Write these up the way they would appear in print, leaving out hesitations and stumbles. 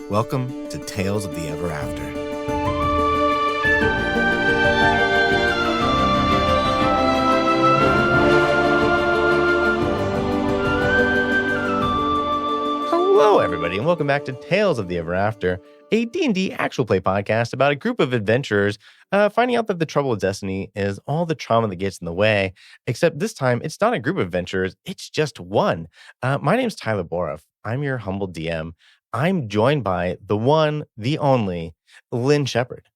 Welcome to Tales of the Ever After. Hello, everybody, and welcome back to Tales of the Ever After, a D&D actual play podcast about a group of adventurers finding out that the trouble with destiny is all the trauma that gets in the way, except this time it's not a group of adventurers, it's just one. My name's Tyler Boroff. I'm your humble DM. I'm joined by the one, the only, Lynn Shephard.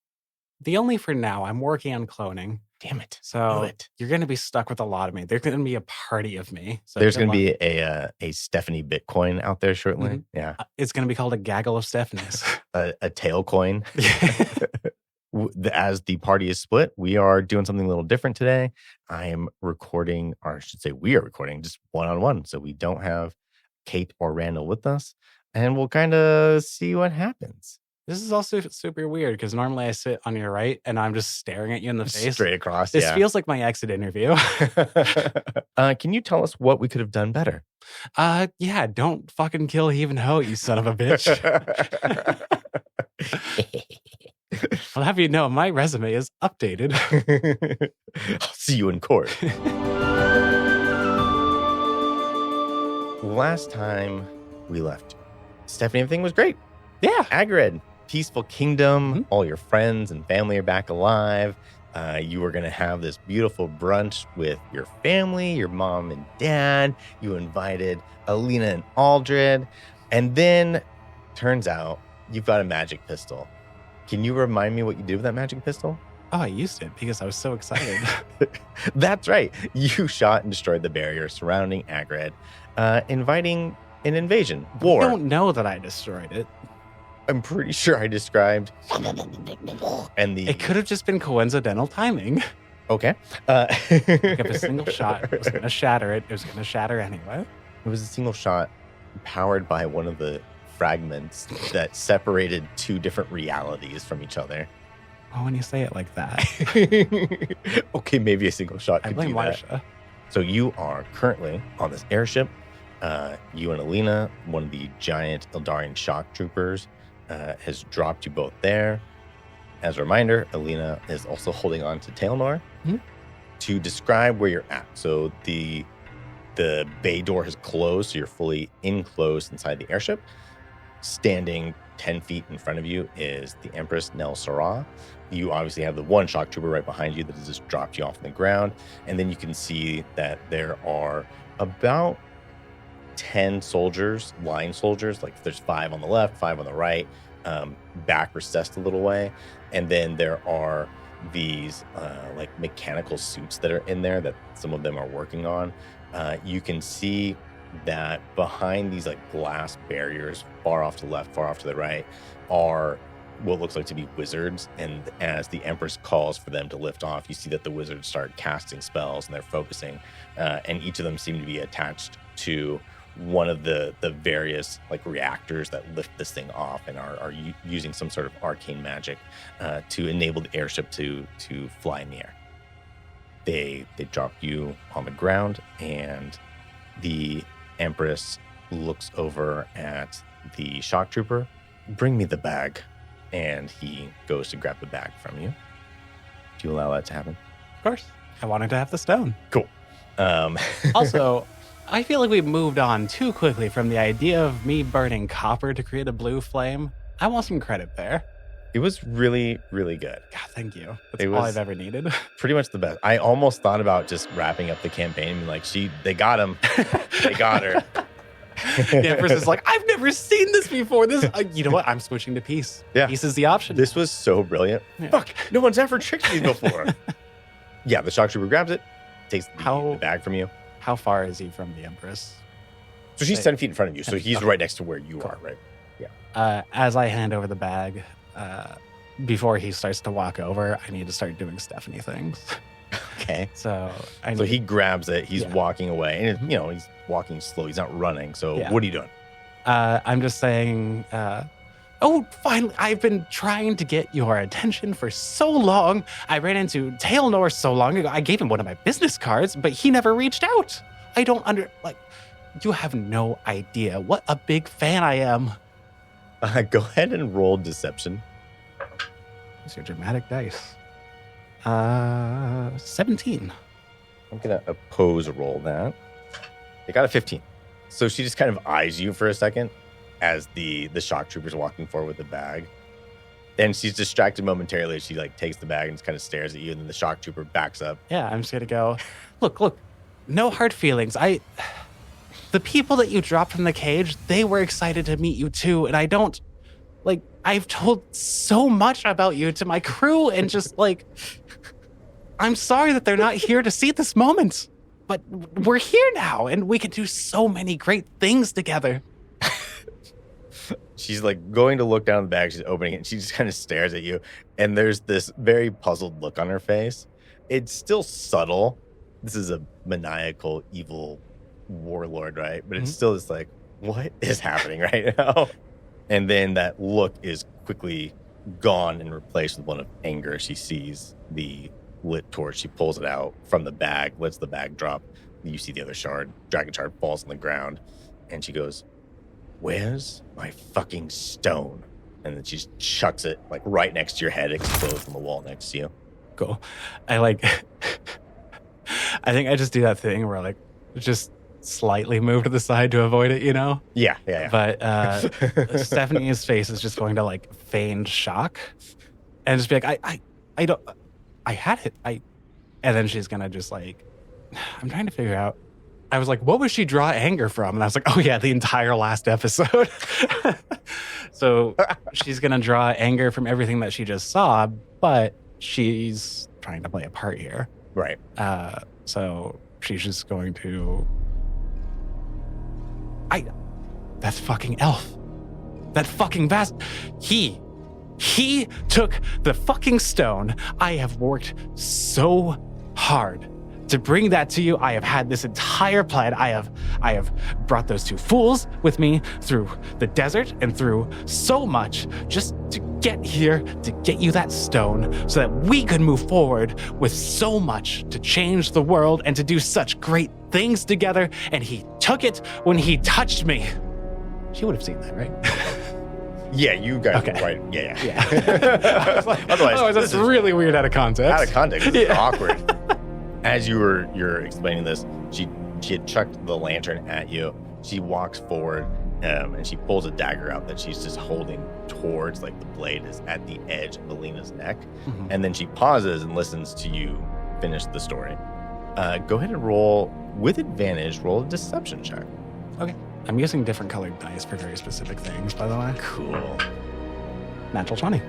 The only for now. I'm working on cloning. Damn it. So you're going to be stuck with a lot of me. There's going to be a party of me. So there's going to be a Stephanie Bitcoin out there shortly. Mm-hmm. Yeah. It's going to be called a gaggle of Stephanies. a tail coin. As the party is split, we are doing something a little different today. I am recording, or I should say we are recording just one-on-one. So we don't have Kate or Randall with us. And we'll kind of see what happens. This is also super weird because normally I sit on your right and I'm just staring at you in the face. Straight across, This feels like my exit interview. Can you tell us what we could have done better? Yeah, don't fucking kill Heave and Ho, you son of a bitch. I'll have you know, my resume is updated. I'll see you in court. Last time we left, Stephanie, everything was great. Yeah. Agrid, peaceful kingdom. Mm-hmm. All your friends and family are back alive. You were going to have this beautiful brunch with your family, your mom and dad. You invited Alina and Aldred. And then, turns out, you've got a magic pistol. Can you remind me what you did with that magic pistol? Oh, I used it because I was so excited. That's right. You shot and destroyed the barrier surrounding Agrid, inviting an invasion, war. I don't know that I destroyed it. I'm pretty sure I described and it could have just been coincidental timing. Okay. Like if a single shot was going to shatter it, it was going to shatter anyway. It was a single shot powered by one of the fragments that separated two different realities from each other. Oh, when you say it like that. Okay, maybe a single shot could I blame do that. Marsha. So you are currently on this airship. You and Alina, one of the giant Eldarian shock troopers, has dropped you both there. As a reminder, Alina is also holding on to Tailnor to describe where you're at. So the bay door has closed, so you're fully enclosed inside the airship. Standing 10 feet in front of you is the Empress Nel Sarah. You obviously have the one shock trooper right behind you that has just dropped you off on the ground. And then you can see that there are about 10 soldiers, line soldiers, like there's 5 on the left, 5 on the right, back recessed a little way. And then there are these like mechanical suits that are in there that some of them are working on. You can see that behind these like glass barriers, far off to the left, far off to the right, are what looks like to be wizards. And as the Empress calls for them to lift off, you see that the wizards start casting spells and they're focusing. And each of them seem to be attached to one of the various like reactors that lift this thing off and are using some sort of arcane magic to enable the airship to fly in the air. They drop you on the ground, and the Empress looks over at the shock trooper. Bring me the bag. And he goes to grab the bag from you. Do you allow that to happen? Of course. I wanted to have the stone. Cool. Also, I feel like we moved on too quickly from the idea of me burning copper to create a blue flame. I want some credit there. It was really, really good. God, thank you. That's all I've ever needed. Pretty much the best. I almost thought about just wrapping up the campaign and like, they got him. They got her. The Empress is like, I've never seen this before. This, you know what? I'm switching to peace. Yeah. Peace is the option. This was so brilliant. Yeah. Fuck, no one's ever tricked me before. Yeah, the shock trooper grabs it, takes the bag from you. How far is he from the Empress? So she's 10 feet in front of you, so he's right next to where you are, right? Yeah. As I hand over the bag, before he starts to walk over, I need to start doing Stephanie things. Okay. So he grabs it. He's walking away, and he's walking slow. He's not running. So what are you doing? I'm just saying, oh, finally, I've been trying to get your attention for so long. I ran into Tailnor so long ago. I gave him one of my business cards, but he never reached out. I don't you have no idea what a big fan I am. Go ahead and roll deception. These are dramatic dice. 17. I'm going to oppose roll that. They got a 15. So she just kind of eyes you for a second as the shock trooper's walking forward with the bag. Then she's distracted momentarily. She like takes the bag and just kind of stares at you. And then the shock trooper backs up. Yeah, I'm just going to go, look, no hard feelings. The people that you dropped from the cage, they were excited to meet you too. And I've told so much about you to my crew and just I'm sorry that they're not here to see this moment. But we're here now and we can do so many great things together. She's like going to look down the bag. She's opening it. And she just kind of stares at you. And there's this very puzzled look on her face. It's still subtle. This is a maniacal, evil warlord, right? But it's still just like, what is happening right now? And then that look is quickly gone and replaced with one of anger. She sees the lit torch. She pulls it out from the bag, lets the bag drop. You see the other dragon shard falls on the ground. And she goes, where's my fucking stone? And then she just chucks it like right next to your head, explodes on the wall next to you. Cool. I think I just do that thing where just slightly move to the side to avoid it, you know? Yeah. But Stephanie's face is just going to feign shock and just be like, I had it. And then she's going to just I'm trying to figure out. I was like, what was she draw anger from? And I was like, oh yeah, the entire last episode. So she's going to draw anger from everything that she just saw, but she's trying to play a part here. Right. So she's just going to... That fucking elf. That fucking He took the fucking stone. I have worked so hard to bring that to you. I have had this entire plan. I have brought those two fools with me through the desert and through so much just to get here, to get you that stone so that we could move forward with so much to change the world and to do such great things together. And he took it when he touched me. She would have seen that, right? Yeah, you guys okay. were right. Yeah. I was like, otherwise, that's really weird out of context. Out of context. This is awkward. As you're explaining this, she had chucked the lantern at you. She walks forward and she pulls a dagger out that she's just holding towards, the blade is at the edge of Alina's neck. Mm-hmm. And then she pauses and listens to you finish the story. Go ahead and roll, with advantage, roll a deception check. Okay. I'm using different colored dice for very specific things, by the way. Cool. Natural 20.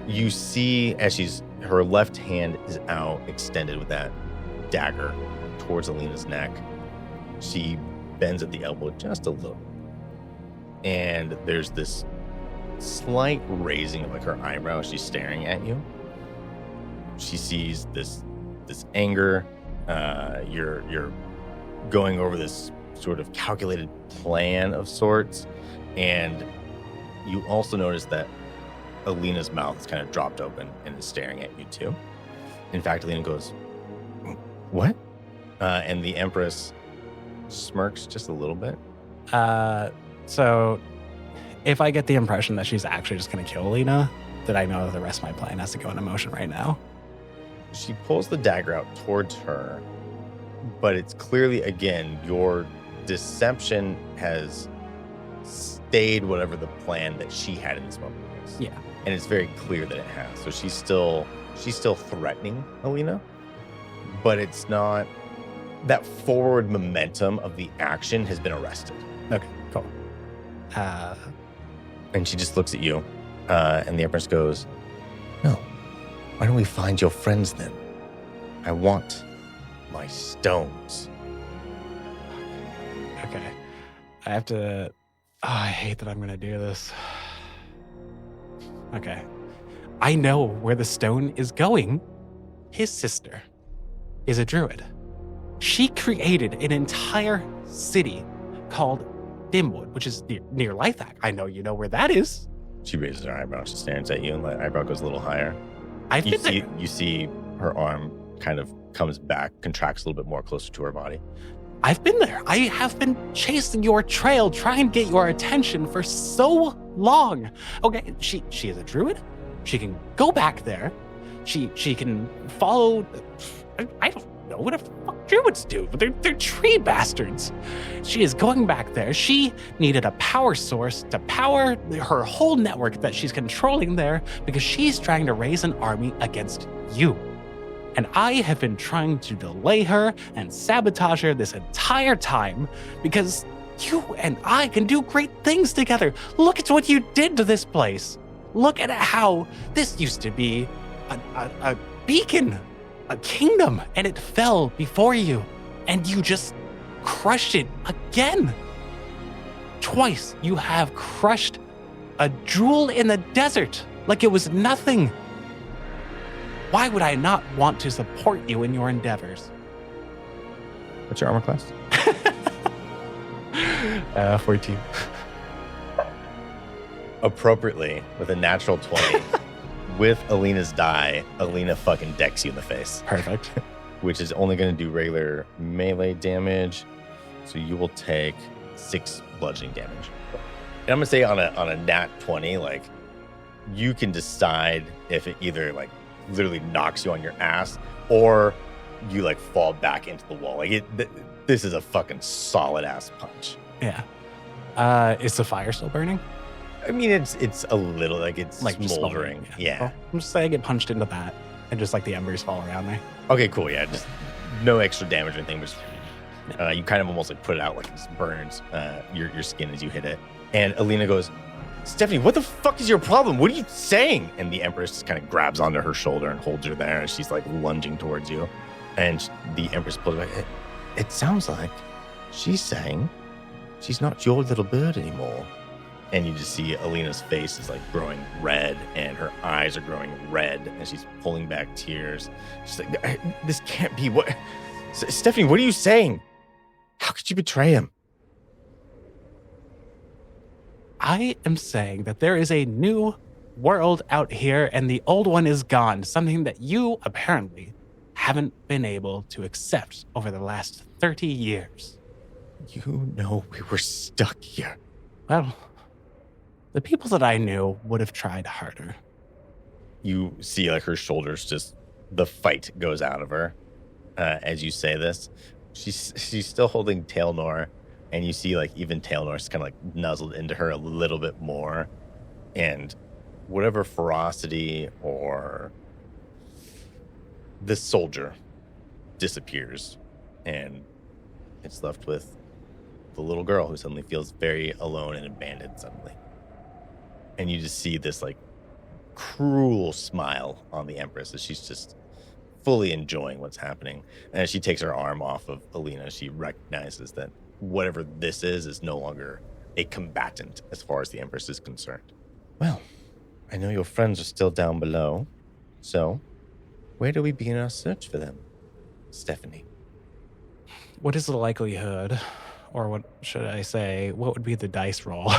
You see as her left hand is out, extended with that dagger towards Alina's neck. She bends at the elbow just a little. And there's this slight raising of her eyebrow as she's staring at you. She sees this anger. You're going over this sort of calculated plan of sorts. And you also notice that Alina's mouth is kind of dropped open and is staring at you too. In fact, Alina goes, what? And the Empress smirks just a little bit. So if I get the impression that she's actually just going to kill Alina, then I know the rest of my plan has to go into motion right now. She pulls the dagger out towards her, but it's clearly, again, your deception has stayed whatever the plan that she had in this moment was. Yeah. And it's very clear that it has. So she's still threatening Alina, but it's not, that forward momentum of the action has been arrested. Okay, cool. And she just looks at you, and the Empress goes, no, why don't we find your friends then? I want my stones. Okay. I have to, I hate that I'm going to do this. Okay. I know where the stone is going. His sister is a druid. She created an entire city called Dimwood, which is near Lythak. I know you know where that is. She raises her eyebrow. She stares at you, and the eyebrow goes a little higher. You see her arm kind of comes back, contracts a little bit more closer to her body. I've been there. I have been chasing your trail, trying to get your attention for so long. Okay, she is a druid. She can go back there. She can follow. I don't know what the fuck druids do, but they're tree bastards. She is going back there. She needed a power source to power her whole network that she's controlling there because she's trying to raise an army against you. And I have been trying to delay her and sabotage her this entire time because you and I can do great things together. Look at what you did to this place. Look at how this used to be a beacon, a kingdom, and it fell before you. And you just crushed it again. Twice you have crushed a jewel in the desert like it was nothing. Why would I not want to support you in your endeavors? What's your armor class? 14. Appropriately, with a natural 20, with Alina's die, Alina fucking decks you in the face. Perfect. Which is only going to do regular melee damage. So you will take 6 bludgeoning damage. And I'm going to say on a nat 20, like, you can decide if it either, like, literally knocks you on your ass or you, like, fall back into the wall. Like, this is a fucking solid-ass punch. Yeah. Is the fire still burning? I mean, it's a little, like, it's Like just smoldering. Yeah. Well, I'm just saying I get punched into that and just like the embers fall around me. Okay, cool. Yeah, just no extra damage or anything. Just you kind of almost like put it out, like it just burns your skin as you hit it. And Alina goes, Stephanie, what the fuck is your problem? What are you saying? And the Empress just kind of grabs onto her shoulder and holds her there. And she's like lunging towards you. And the Empress pulls back. It sounds like she's saying she's not your little bird anymore. And you just see Alina's face is like growing red and her eyes are growing red and she's pulling back tears. She's like, this can't be what... Stephanie, what are you saying? How could you betray him? I am saying that there is a new world out here and the old one is gone. Something that you apparently haven't been able to accept over the last 30 years. You know we were stuck here. Well, the people that I knew would have tried harder. You see like her shoulders just, the fight goes out of her as you say this. She's still holding Tailnor, and you see like even Tailnor's kind of like nuzzled into her a little bit more. And whatever ferocity or this soldier disappears, and it's left with the little girl who suddenly feels very alone and abandoned suddenly. And you just see this like cruel smile on the Empress as she's just fully enjoying what's happening. And as she takes her arm off of Alina, she recognizes that whatever this is no longer a combatant as far as the Empress is concerned. Well, I know your friends are still down below, so where do we begin our search for them, Stephanie? What is the likelihood, or what should I say, what would be the dice roll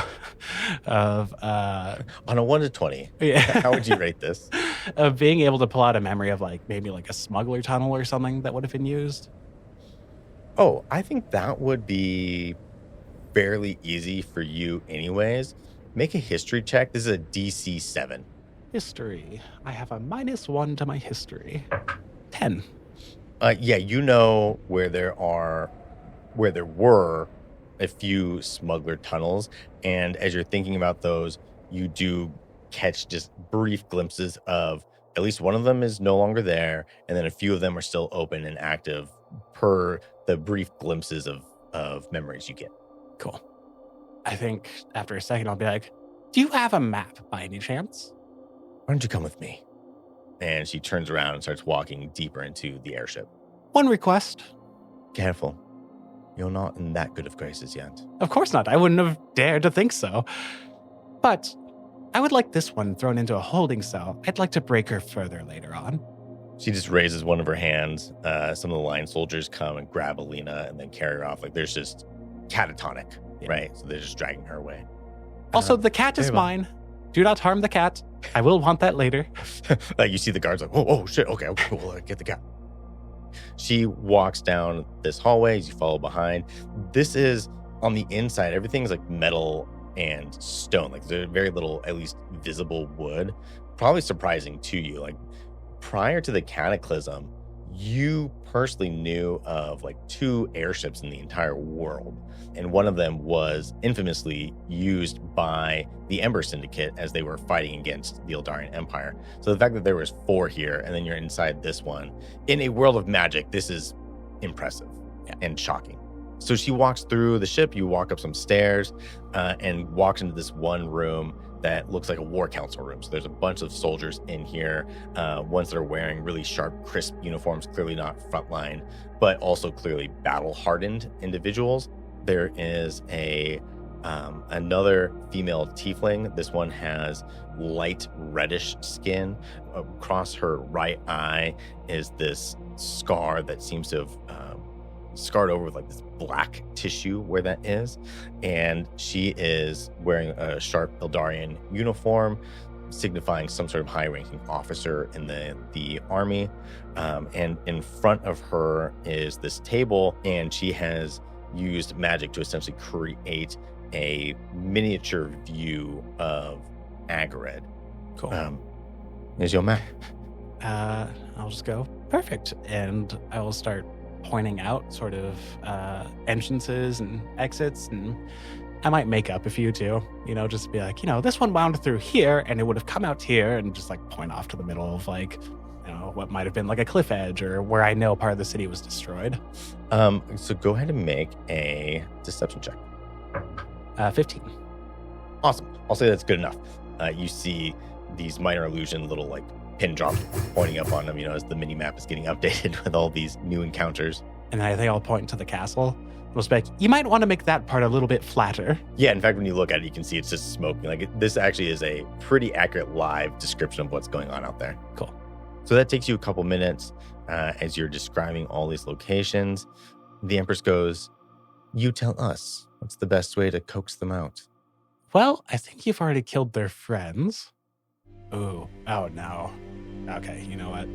of... On a 1 to 20, yeah. How would you rate this? Of being able to pull out a memory of like maybe like a smuggler tunnel or something that would have been used? Oh, I think that would be fairly easy for you anyways. Make a history check. This is a DC 7. History. I have a -1 to my history. 10. Yeah, you know where there were a few smuggler tunnels, and as you're thinking about those, you do catch just brief glimpses of at least one of them is no longer there, and then a few of them are still open and active per the brief glimpses of memories you get. Cool. I think after a second I'll be like, do you have a map by any chance? Why don't you come with me? And she turns around and starts walking deeper into the airship. One request. Careful. You're not in that good of graces yet. Of course not. I wouldn't have dared to think so. But I would like this one thrown into a holding cell. I'd like to break her further later on. She just raises one of her hands. Some of the line soldiers come and grab Alina and then carry her off. Like there's just catatonic, right? So they're just dragging her away. Also, the cat is mine. Do not harm the cat. I will want that later. Like you see the guards like, oh shit, okay, cool, get the cat. She walks down this hallway as you follow behind. This is on the inside. Everything's like metal and stone. Like there's very little, at least visible wood. Probably surprising to you. Like prior to the cataclysm, you personally knew of like 2 airships in the entire world. And one of them was infamously used by the Ember Syndicate as they were fighting against the Eldarian Empire. So the fact that there was 4 here and then you're inside this one, in a world of magic, this is impressive and shocking. So she walks through the ship, you walk up some stairs and walks into this one room that looks like a war council room. So there's a bunch of soldiers in here, ones that are wearing really sharp, crisp uniforms, clearly not frontline, but also clearly battle-hardened individuals. There is another female tiefling. This one has light reddish skin. Across her right eye is this scar that seems to have scarred over with like this black tissue where that is. And she is wearing a sharp Eldarian uniform, signifying some sort of high-ranking officer in the army. And in front of her is this table, and she has used magic to essentially create a miniature view of Agared. Cool. Here's your map. I'll just go, perfect. And I will start pointing out sort of entrances and exits, and I might make up a few too, just be like, this one wound through here and it would have come out here, and just like point off to the middle of like, what might have been like a cliff edge or where I know part of the city was destroyed. So go ahead and make a deception check. 15. Awesome. I'll say that's good enough. You see these minor illusion little like pin drops pointing up on them, as the mini map is getting updated with all these new encounters. And I think I'll point to the castle. We'll be like, you might want to make that part a little bit flatter. Yeah, in fact, when you look at it, you can see it's just smoking. Like this actually is a pretty accurate live description of what's going on out there. Cool. So that takes you a couple minutes as you're describing all these locations. The Empress goes, you tell us, what's the best way to coax them out? Well, I think you've already killed their friends. Ooh. Oh, no. Okay, you know what?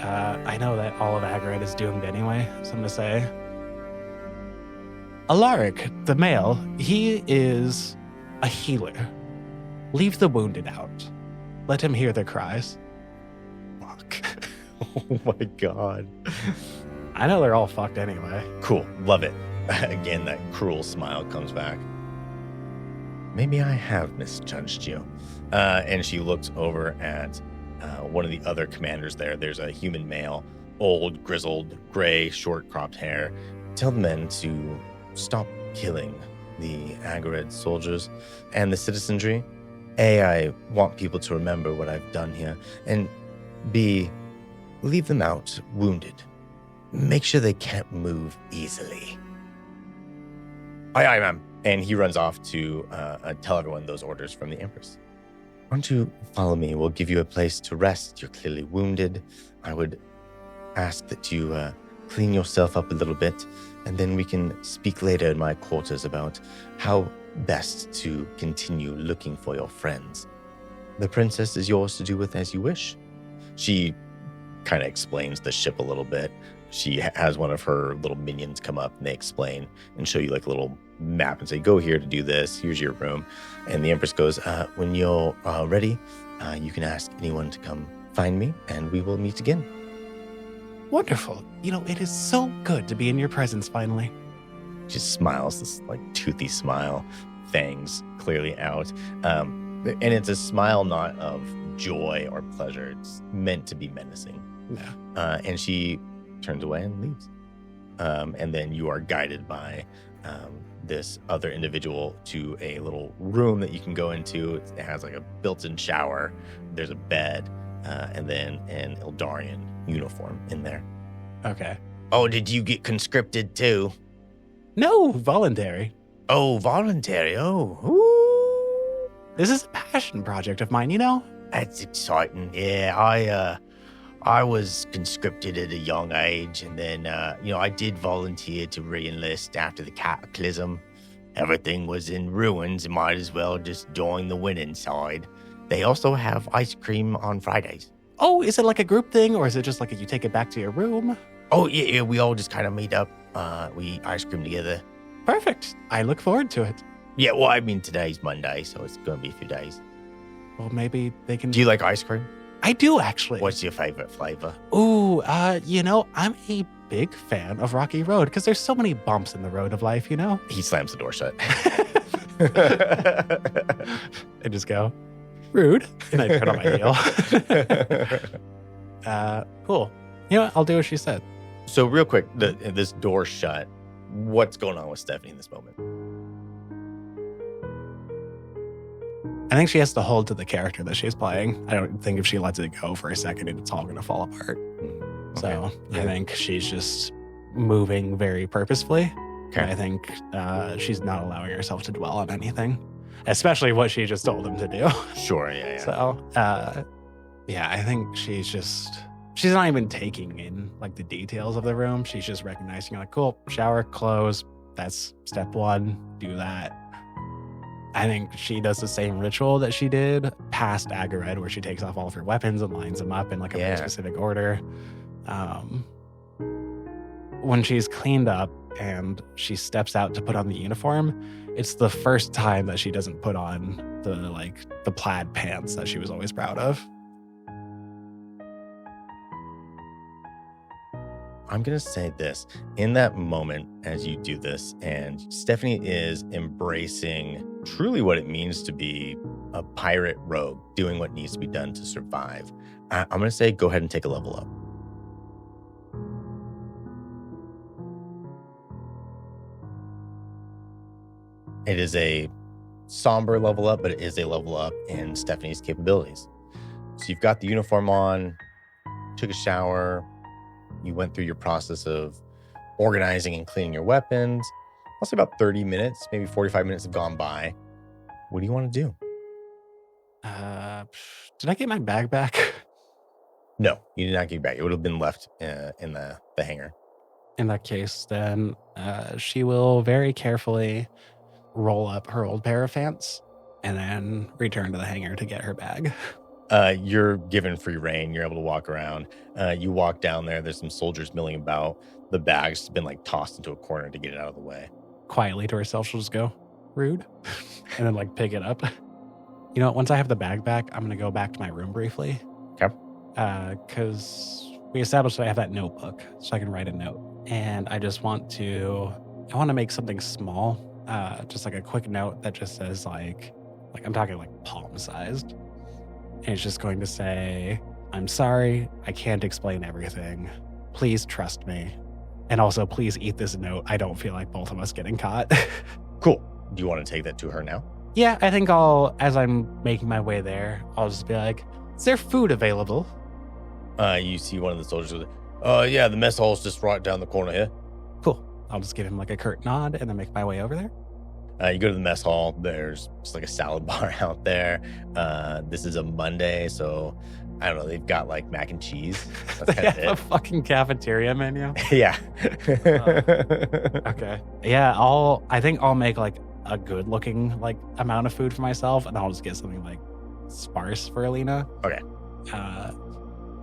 I know that all of Agared is doomed anyway, so I'm going to say. Alaric, the male, he is a healer. Leave the wounded out. Let him hear their cries. Fuck. Oh my God. I know they're all fucked anyway. Cool. Love it. Again, that cruel smile comes back. Maybe I have misjudged you. And she looks over at one of the other commanders there. There's a human male, old, grizzled, gray, short-cropped hair. Tell the men to stop killing the Agared soldiers and the citizenry. A, I want people to remember what I've done here. And B, leave them out wounded. Make sure they can't move easily. Aye, ma'am. And he runs off to tell everyone those orders from the Empress. Why don't you follow me? We'll give you a place to rest. You're clearly wounded. I would ask that you clean yourself up a little bit, and then we can speak later in my quarters about how best to continue looking for your friends. The princess is yours to do with as you wish. She kind of explains the ship a little bit. She has one of her little minions come up and they explain and show you like a little map and say, go here to do this. Here's your room. And the Empress goes, when you're ready, you can ask anyone to come find me and we will meet again. Wonderful. It is so good to be in your presence finally. She smiles, this like toothy smile, fangs clearly out. And it's a smile not of joy or pleasure. It's meant to be menacing. Yeah. And she turns away and leaves. And then you are guided by this other individual to a little room that you can go into. It has like a built-in shower. There's a bed, and then an Eldarian uniform in there. Okay. Oh, did you get conscripted too? No, voluntary. Oh, voluntary. Oh, ooh. This is a passion project of mine, That's exciting. Yeah, I was conscripted at a young age, and then, I did volunteer to re-enlist after the cataclysm. Everything was in ruins. Might as well just join the winning side. They also have ice cream on Fridays. Oh, is it like a group thing, or is it just like you take it back to your room? Oh, yeah, we all just kind of meet up. We eat ice cream together. Perfect. I look forward to it. Yeah, well, I mean, today's Monday, so it's going to be a few days. Well, maybe they can... Do you like ice cream? I do, actually. What's your favorite flavor? Ooh, I'm a big fan of Rocky Road because there's so many bumps in the road of life, He slams the door shut. I just go, rude, and I turn on my heel. Cool. You know what? I'll do what she said. So real quick, this door shut. What's going on with Stephanie in this moment? I think she has to hold to the character that she's playing. I don't think if she lets it go for a second, it's all going to fall apart. Okay. So I think she's just moving very purposefully. Okay. I think she's not allowing herself to dwell on anything, especially what she just told him to do. Sure, yeah. So, I think she's not even taking in like the details of the room. She's just recognizing like, cool, shower, clothes. That's step one. Do that. I think she does the same ritual that she did past Agared, where she takes off all of her weapons and lines them up in like a very specific order. When she's cleaned up and she steps out to put on the uniform, it's the first time that she doesn't put on the plaid pants that she was always proud of. I'm going to say this. In that moment, as you do this, and Stephanie is embracing truly what it means to be a pirate rogue, doing what needs to be done to survive, I'm going to say go ahead and take a level up. It is a somber level up, but it is a level up in Stephanie's capabilities. So you've got the uniform on, took a shower, you went through your process of organizing and cleaning your weapons. I'll say about 30 minutes, maybe 45 minutes have gone by. What do you want to do? Did I get my bag back? No, you did not get it back. It would have been left in the hangar. In that case, then she will very carefully roll up her old pair of pants and then return to the hangar to get her bag. You're given free reign. You're able to walk around. You walk down there. There's some soldiers milling about. The bag's been like tossed into a corner to get it out of the way. Quietly to herself, she'll just go, rude, and then like pick it up. You know, once I have the bag back, I'm going to go back to my room briefly. Okay. Because we established that I have that notebook, so I can write a note. And I want to make something small, just like a quick note that just says like I'm talking like palm-sized. And it's just going to say, I'm sorry, I can't explain everything. Please trust me. And also, please eat this note. I don't feel like both of us getting caught. Cool. Do you want to take that to her now? Yeah, I think as I'm making my way there, I'll just be like, is there food available? You see one of the soldiers with, yeah, the mess hall's just right down the corner here. Cool. I'll just give him like a curt nod and then make my way over there. You go to the mess hall. There's just like a salad bar out there. This is a Monday, so I don't know. They've got like mac and cheese. That's They have a fucking cafeteria menu. Yeah. Okay. Yeah, I think I'll make like a good looking like amount of food for myself, and I'll just get something like sparse for Alina. Okay.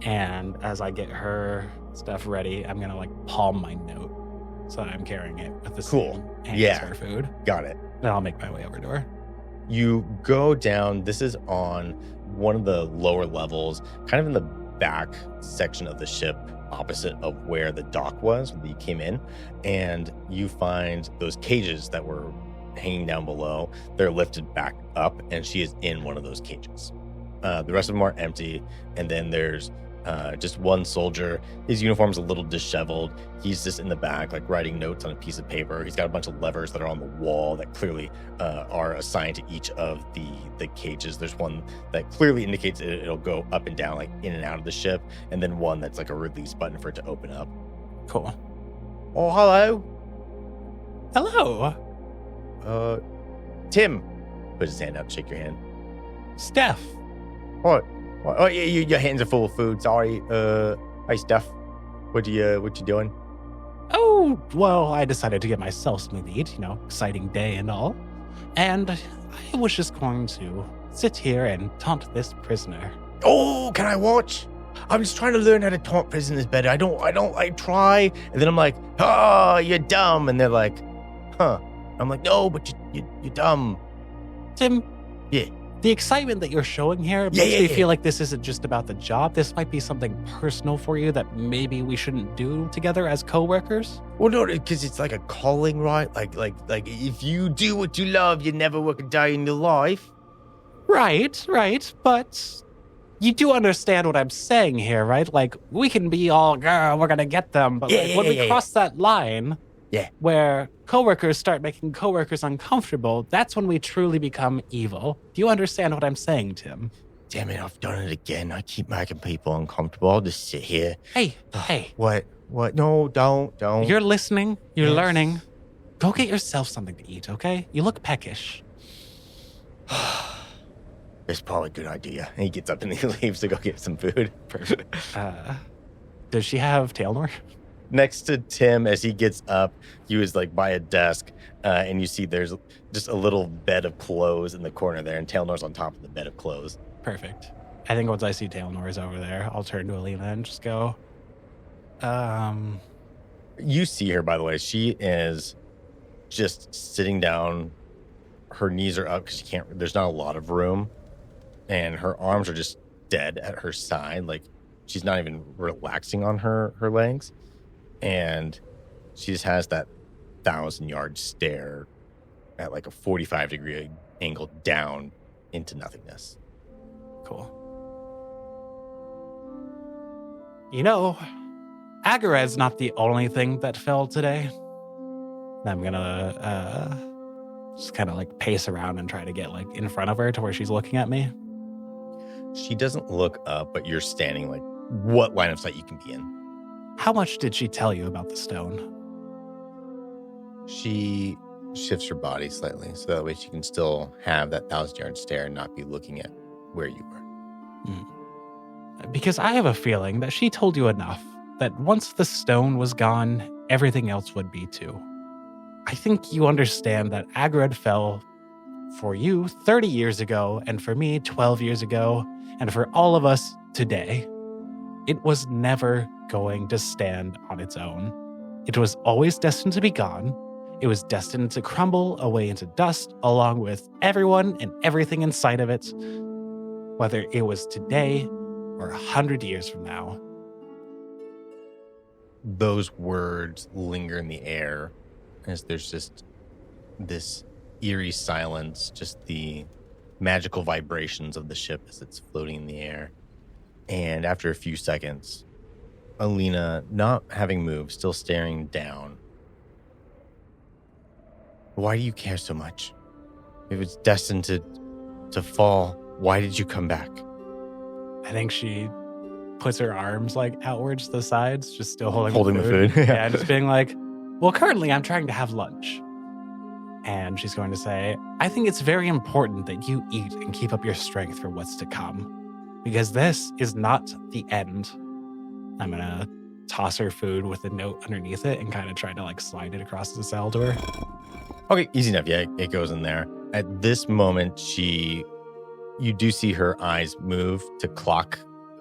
And as I get her stuff ready, I'm gonna like palm my note, so I'm carrying it with the same hand as her food. Got it. Then I'll make my way over to her. You go down. This is on one of the lower levels, kind of in the back section of the ship, opposite of where the dock was when you came in. And you find those cages that were hanging down below. They're lifted back up, and she is in one of those cages. The rest of them are empty. And then there's just one soldier. His uniform's a little disheveled. He's just in the back, like writing notes on a piece of paper. He's got a bunch of levers that are on the wall that clearly are assigned to each of the cages. There's one that clearly indicates it'll go up and down, like in and out of the ship, and then one that's like a release button for it to open up. Cool. Oh, hello. Hello. Tim. Put his hand up, shake your hand. Steph. What? Oh, yeah, your hands are full of food. Sorry. Hey, Steph. What you doing? Oh, well, I decided to get myself something to eat, exciting day and all. And I was just going to sit here and taunt this prisoner. Oh, can I watch? I'm just trying to learn how to taunt prisoners better. I try, and then I'm like, oh, you're dumb. And they're like, huh, I'm like, no, but you're dumb. Tim. Yeah. The excitement that you're showing here makes me feel like this isn't just about the job. This might be something personal for you that maybe we shouldn't do together as coworkers. Well, no, because it's like a calling, right? Like if you do what you love, you never work a day in your life. Right. But you do understand what I'm saying here, right? Like, we can be all, girl, we're going to get them. But when we cross that line where coworkers start making coworkers uncomfortable, that's when we truly become evil. Do you understand what I'm saying, Tim? Damn it, I've done it again. I keep making people uncomfortable. I'll just sit here. Hey. What? No, don't. You're listening. You're learning. Go get yourself something to eat, okay? You look peckish. It's probably a good idea. And he gets up and he leaves to go get some food. Perfect. Does she have Tailnor? Next to Tim, as he gets up, he was like by a desk, and you see there's just a little bed of clothes in the corner there, and Tailnor's on top of the bed of clothes. Perfect. I think once I see Tailnor is over there, I'll turn to Alina and just go, You see her, by the way. She is just sitting down. Her knees are up because there's not a lot of room, and her arms are just dead at her side. Like, she's not even relaxing on her legs. And she just has that 1,000-yard stare at like a 45-degree angle down into nothingness. Cool. You know, Agared's not the only thing that fell today. I'm gonna just kind of like pace around and try to get like in front of her to where she's looking at me. She doesn't look up, but you're standing like what line of sight you can be in. How much did she tell you about the stone? She shifts her body slightly so that way she can still have that 1,000-yard stare and not be looking at where you were. Because I have a feeling that she told you enough that once the stone was gone, everything else would be too. I think you understand that Agred fell for you 30 years ago, and for me 12 years ago, and for all of us today. It was never going to stand on its own. It was always destined to be gone. It was destined to crumble away into dust along with everyone and everything inside of it, whether it was today or 100 years from now. Those words linger in the air as there's just this eerie silence, just the magical vibrations of the ship as it's floating in the air. And after a few seconds, Alina, not having moved, still staring down. Why do you care so much? If it's destined to fall, why did you come back? I think she puts her arms like outwards to the sides, just still holding the food. Yeah, just being like, well, currently I'm trying to have lunch. And she's going to say, I think it's very important that you eat and keep up your strength for what's to come. Because this is not the end. I'm going to toss her food with a note underneath it and kind of try to like slide it across the cell to her. Okay, easy enough. Yeah, it goes in there. At this moment, you do see her eyes move to clock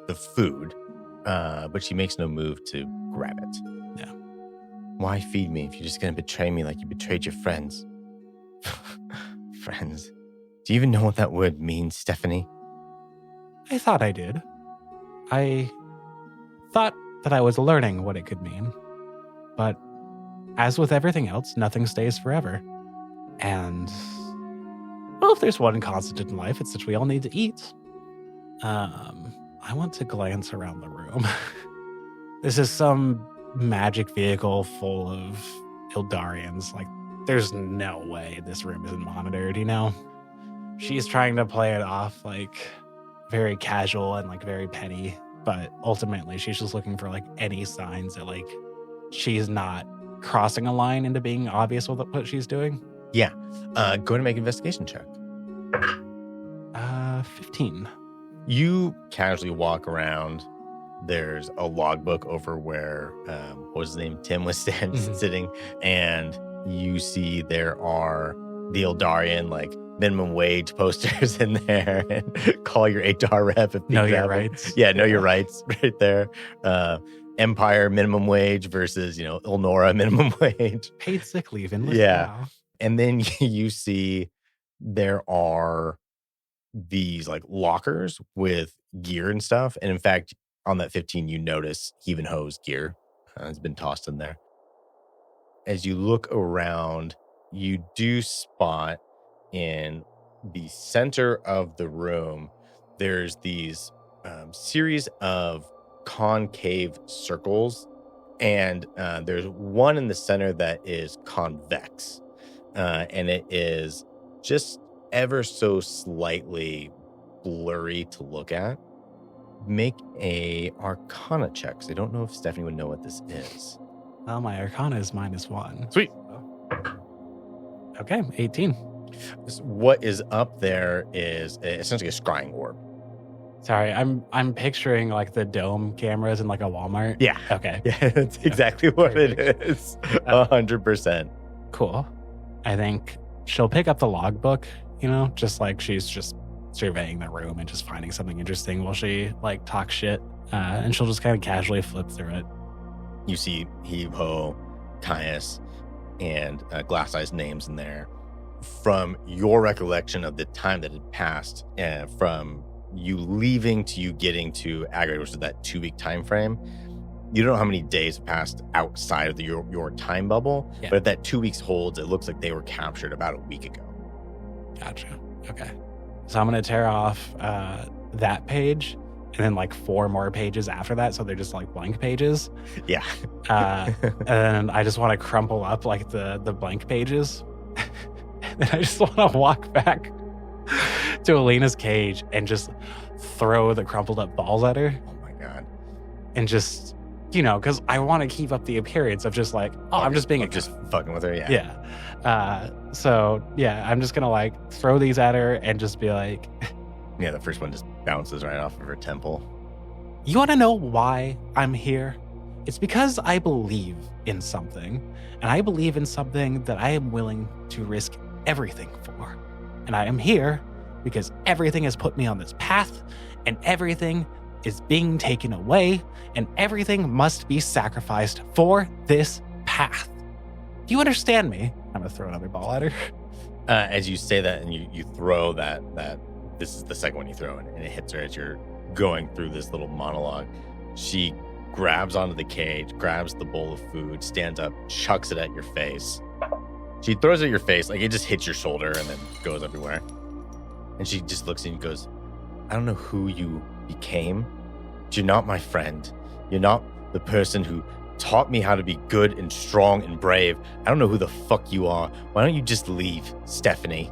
the food, but she makes no move to grab it. Yeah. Why feed me if you're just going to betray me like you betrayed your friends? Friends. Do you even know what that word means, Stephanie? I thought I did. I thought that I was learning what it could mean. But as with everything else, nothing stays forever. And, well, if there's one constant in life, it's that we all need to eat. I want to glance around the room. This is some magic vehicle full of Ildarians. Like, there's no way this room isn't monitored, you know? She's trying to play it off, like, very casual and, like, very petty. But ultimately, she's just looking for, like, any signs that, like, she's not crossing a line into being obvious with what she's doing. Yeah. Go ahead and make an investigation check. 15. You casually walk around. There's a logbook over where, what was his name? Tim was sitting. And you see there are the Eldarian, like, minimum wage posters in there. And call your HR rep if you know your rights. Yeah, know your rights right there. Empire minimum wage versus, Ilnora minimum wage. Paid sick leave. And yeah. And then you see there are these like lockers with gear and stuff. And in fact, on that 15, you notice Heave and Ho's gear has been tossed in there. As you look around, you do spot in the center of the room, there's these series of concave circles. And there's one in the center that is convex. And it is just ever so slightly blurry to look at. Make a Arcana check. I don't know if Stephanie would know what this is. Well, my Arcana is -1. Sweet. Okay, 18. What is up there is essentially a scrying orb. Sorry, I'm picturing like the dome cameras in like a Walmart. Yeah. Okay. Yeah, that's exactly what it is. 100%. Cool. I think she'll pick up the logbook, just like she's just surveying the room and just finding something interesting while she like talks shit. And she'll just kind of casually flip through it. You see Heave, Ho, Caius, and Glass Eye's names in there. From your recollection of the time that had passed, from you leaving to you getting to Agri, which is that 2-week time frame, you don't know how many days passed outside of your time bubble, yeah. But if that 2 weeks holds, it looks like they were captured about a week ago. Gotcha. Okay. So I'm going to tear off that page and then like 4 more pages after that. So they're just like blank pages. Yeah. And I just want to crumple up like the blank pages. And then I just want to walk back to Alina's cage and just throw the crumpled up balls at her. Oh my God. And just, because I want to keep up the appearance of just like, I'm just being just fucking with her. Yeah. Yeah. So yeah, I'm just going to like throw these at her and just be like, yeah, the first one just bounces right off of her temple. You want to know why I'm here? It's because I believe in something, and I believe in something that I am willing to risk everything for. And I am here because everything has put me on this path, and everything is being taken away, and everything must be sacrificed for this path. Do you understand me? I'm going to throw another ball at her. As you say that and you throw that, this is the second one you throw, and it hits her as you're going through this little monologue. She grabs onto the cage, grabs the bowl of food, stands up, chucks it at your face. She throws it at your face, like it just hits your shoulder and then goes everywhere. And she just looks at you and goes, I don't know who you became. You're not my friend. You're not the person who taught me how to be good and strong and brave. I don't know who the fuck you are. Why don't you just leave, Stephanie?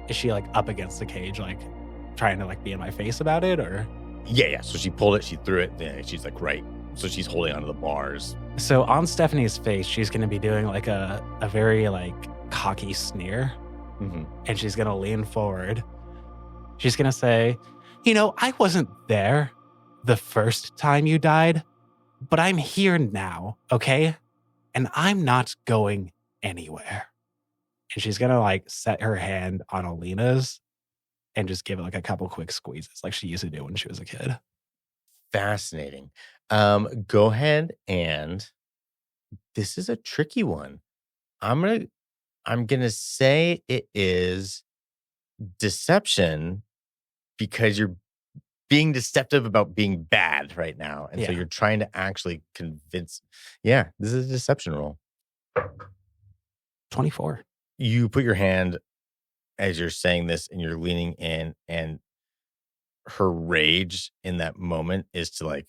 Is she like up against the cage, like trying to like be in my face about it, or? Yeah. So she pulled it, she threw it, and she's like, right. So she's holding onto the bars. So on Stephanie's face, she's going to be doing like a very like cocky sneer. Mm-hmm. And she's going to lean forward. She's going to say, I wasn't there the first time you died, but I'm here now, okay? And I'm not going anywhere. And she's going to like set her hand on Alina's and just give it like a couple quick squeezes like she used to do when she was a kid. Fascinating. Go ahead, and this is a tricky one. I'm gonna say it is deception because you're being deceptive about being bad right now. And so you're trying to actually convince. Yeah, this is a deception roll. 24. You put your hand as you're saying this and you're leaning in, and her rage in that moment is to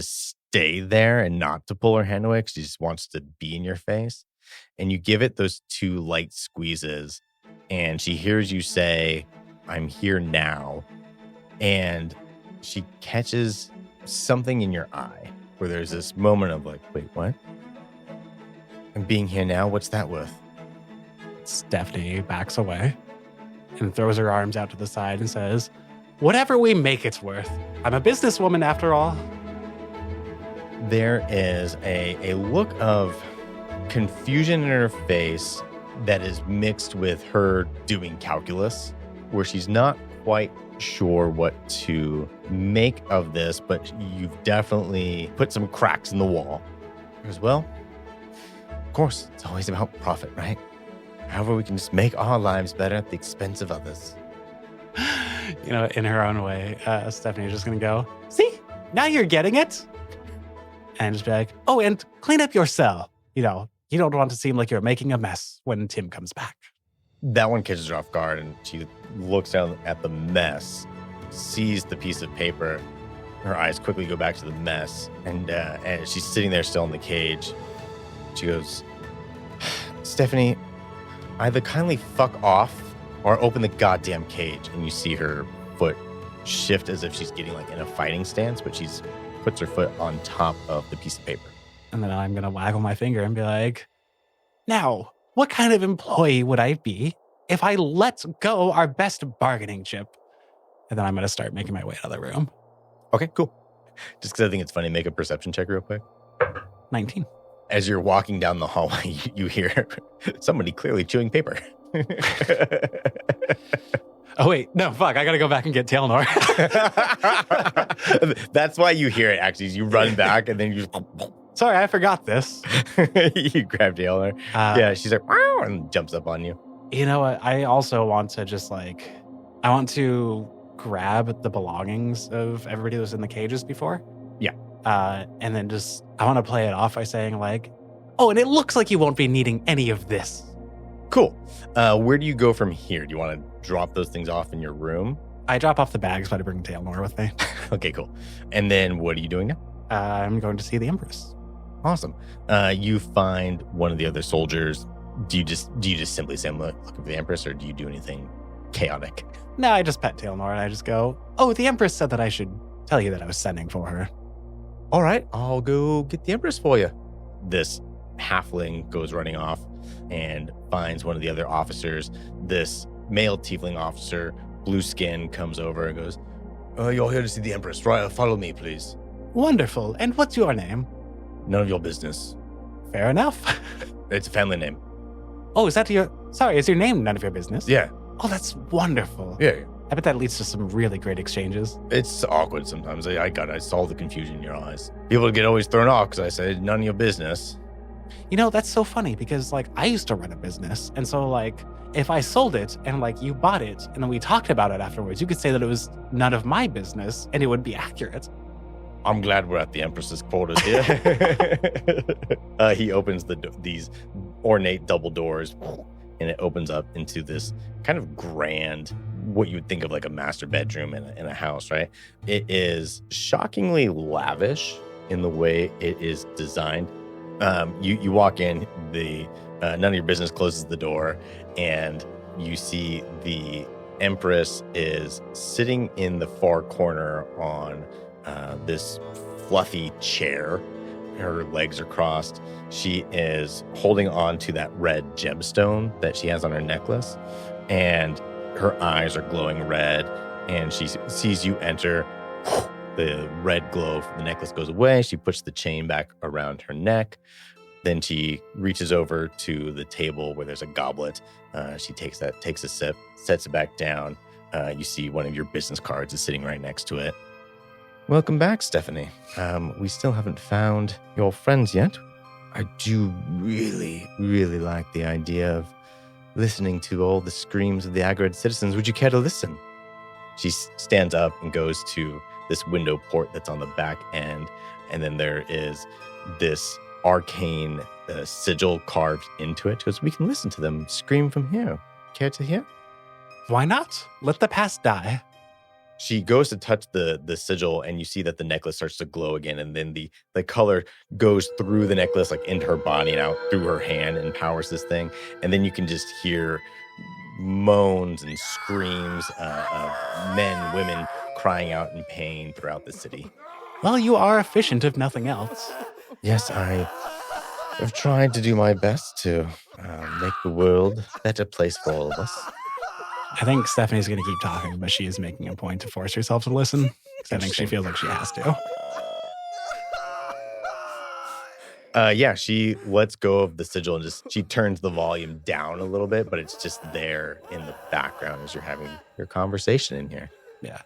stay there and not to pull her hand away because she just wants to be in your face. And you give it those 2 light squeezes, and she hears you say, I'm here now. And she catches something in your eye where there's this moment of like, wait, what? I'm being here now? What's that worth? Stephanie backs away and throws her arms out to the side and says, whatever we make it's worth. I'm a businesswoman after all. There is a look of confusion in her face that is mixed with her doing calculus, where she's not quite sure what to make of this, but you've definitely put some cracks in the wall. As well, Of course, it's always about profit, right? However, we can just make our lives better at the expense of others. In her own way, Stephanie's just going to go, see, now you're getting it. And just be like, oh, and clean up your cell. You don't want to seem like you're making a mess when Tim comes back. That one catches her off guard, and she looks down at the mess, sees the piece of paper. Her eyes quickly go back to the mess, and she's sitting there still in the cage. She goes, Stephanie, either kindly fuck off or open the goddamn cage. And you see her foot shift as if she's getting like in a fighting stance, but she's puts her foot on top of the piece of paper. And then I'm going to waggle my finger and be like, now, what kind of employee would I be if I let go our best bargaining chip? And then I'm going to start making my way out of the room. Okay, cool. Just because I think it's funny, make a perception check real quick. 19. As you're walking down the hallway, you hear somebody clearly chewing paper. Oh, wait. No, fuck. I got to go back and get Tailnor. That's why you hear it, actually. You run back and then you Sorry, I forgot this. You grab Tailnor. Yeah, she's like, wow, and jumps up on you. You know what? I also want to just I want to grab the belongings of everybody who was in the cages before. Yeah. And then I want to play it off by saying oh, and it looks like you won't be needing any of this. Cool. Where do you go from here? Do you want to drop those things off in your room? I drop off the bags, but I bring Tailnor with me. Okay, cool. And then what are you doing now? I'm going to see the Empress. Awesome. You find one of the other soldiers. Do you just simply say, I'm looking for the Empress, or do you do anything chaotic? No, I just pet Tailnor and I just go, oh, the Empress said that I should tell you that I was sending for her. All right, I'll go get the Empress for you. This halfling goes running off and finds one of the other officers. This male tiefling officer, blue skin, comes over and goes, you're here to see the Empress, right? Follow me, please. Wonderful. And what's your name? None of your business. Fair enough. It's a family name. Oh, is your name none of your business? Yeah. Oh, that's wonderful. Yeah. I bet that leads to some really great exchanges. It's awkward sometimes. I saw the confusion in your eyes. People get always thrown off because I said, none of your business. That's so funny because I used to run a business. And so if I sold it and you bought it and then we talked about it afterwards, you could say that it was none of my business and it would be accurate. I'm glad we're at the Empress's quarters here. He opens these ornate double doors, and it opens up into this kind of grand, what you would think of like a master bedroom in a house, right? It is shockingly lavish in the way it is designed. You walk in, none of your business closes the door, and you see the Empress is sitting in the far corner on this fluffy chair. Her legs are crossed. She is holding on to that red gemstone that she has on her necklace, and her eyes are glowing red, and she sees you enter. The red glow from the necklace goes away. She puts the chain back around her neck. Then she reaches over to the table where there's a goblet. She takes a sip, sets it back down. You see one of your business cards is sitting right next to it. Welcome back, Stephanie. We still haven't found your friends yet. I do really, really like the idea of listening to all the screams of the aggroed citizens. Would you care to listen? She stands up and goes to this window port that's on the back end, and then there is this arcane sigil carved into it. She goes, we can listen to them scream from here. Care to hear? Why not? Let the past die. She goes to touch the sigil, and you see that the necklace starts to glow again, and then the color goes through the necklace, like into her body and out through her hand, and powers this thing. And then you can just hear moans and screams of men, women crying out in pain throughout the city. Well, you are efficient, if nothing else. Yes, I have tried to do my best to make the world a better place for all of us. I think Stephanie's going to keep talking, but she is making a point to force herself to listen, because I think she feels like she has to. Yeah, she lets go of the sigil and she turns the volume down a little bit, but it's just there in the background as you're having your conversation in here. Yeah.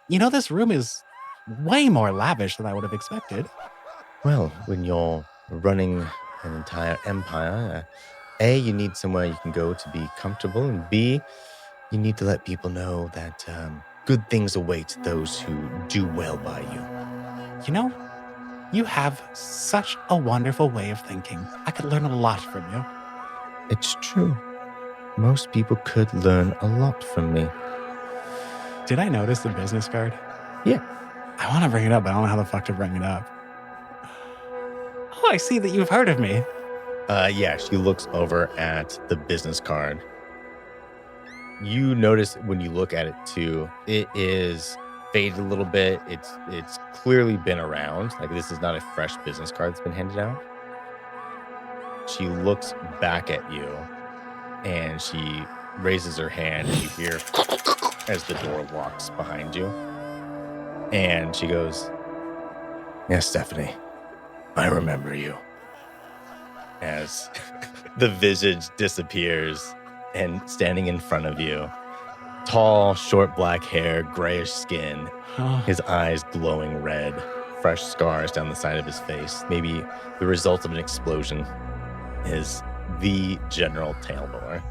This room is way more lavish than I would have expected. Well, when you're running an entire empire. A, you need somewhere you can go to be comfortable, and B, you need to let people know that good things await those who do well by you. You know, you have such a wonderful way of thinking. I could learn a lot from you. It's true. Most people could learn a lot from me. Did I notice the business card? Yeah. I want to bring it up, but I don't know how the fuck to bring it up. Oh, I see that you've heard of me. Yeah, she looks over at the business card. You notice when you look at it too, it is faded a little bit. It's clearly been around. Like, this is not a fresh business card that's been handed out. She looks back at you and she raises her hand, and you hear as the door locks behind you. And she goes, "Yes, Stephanie, I remember you." As the visage disappears, and standing in front of you, tall, short black hair, grayish skin, his eyes glowing red, fresh scars down the side of his face, maybe the result of an explosion, is the General Tailbore.